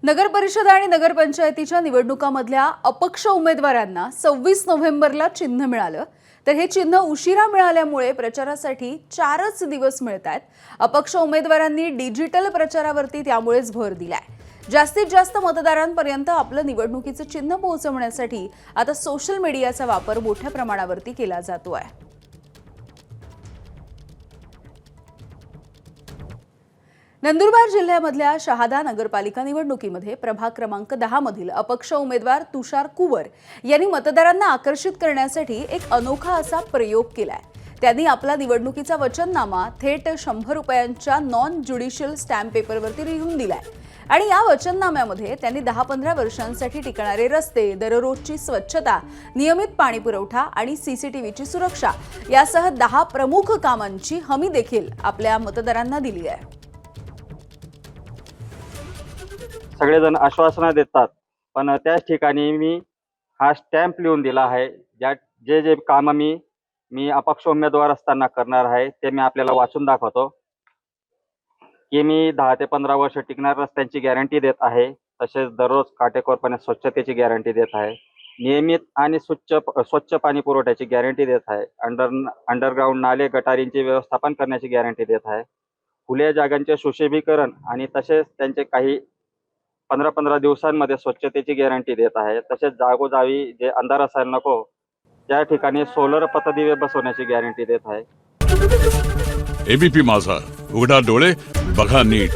नगर परिषद आणि नगरपंचायतीच्या निवडणुकांमधल्या अपक्ष उमेदवारांना 26 नोव्हेंबरला चिन्ह मिळालं। तर हे चिन्ह उशिरा मिळाल्यामुळे प्रचारासाठी 4च दिवस मिळतात। अपक्ष उमेदवारांनी डिजिटल प्रचारावरती त्यामुळेच भर दिलाय। जास्तीत जास्त मतदारांपर्यंत आपलं निवडणुकीचं चिन्ह पोहोचवण्यासाठी आता सोशल मीडियाचा वापर मोठ्या प्रमाणावरती केला जातोय। नंदुरबार जिल्ह्यामधल्या शहादा नगरपालिका निवडणुकीमध्ये प्रभाग क्रमांक 10 मधील अपक्ष उमेदवार तुषार कुवर यांनी मतदारांना आकर्षित करण्यासाठी एक अनोखा असा प्रयोग केलाय। त्यांनी आपला निवडणुकीचा वचननामा थेट 100 रुपयांच्या नॉन ज्युडिशियल स्टॅम्प पेपरवरती लिहून दिलाय आणि या वचननाम्यामध्ये त्यांनी 10-15 वर्षांसाठी टिकणारे रस्ते, दररोजची स्वच्छता, नियमित पाणी पुरवठा आणि सीसीटीव्हीची सुरक्षा यासह 10 प्रमुख कामांची हमी देखील आपल्या मतदारांना दिली आहे। सगळेजण आश्वासना देतात, पण त्याच ठिकाणी मी हा स्टॅम्प लिहून दिला आहे। जे जे काम मी अपक्ष उमेदवार असताना करणार आहे ते मी आपल्याला वाचून दाखवतो की मी 10 ते 15 वर्ष टिकणाऱ्या रस्त्यांची गॅरंटी देत आहे। तसेच दररोज काटेकोरपणे स्वच्छतेची गॅरंटी देत आहे। नियमित आणि स्वच्छ पाणी पुरवठ्याची गॅरंटी देत आहे। अंडरग्राऊंड नाले गटारींचे व्यवस्थापन करण्याची गॅरंटी देत आहे। खुल्या जागांचे सुशोभीकरण आणि तसेच त्यांचे काही 15-15 दिवसांमध्ये स्वच्छतेची गॅरंटी देत आहे। तसेच जागोजागी जे अंधार असायला नको त्या ठिकाणी सोलर पथदिवे बसवण्याची गॅरंटी देत आहे। एबीपी माझा, उघडा डोळे बघा नीट।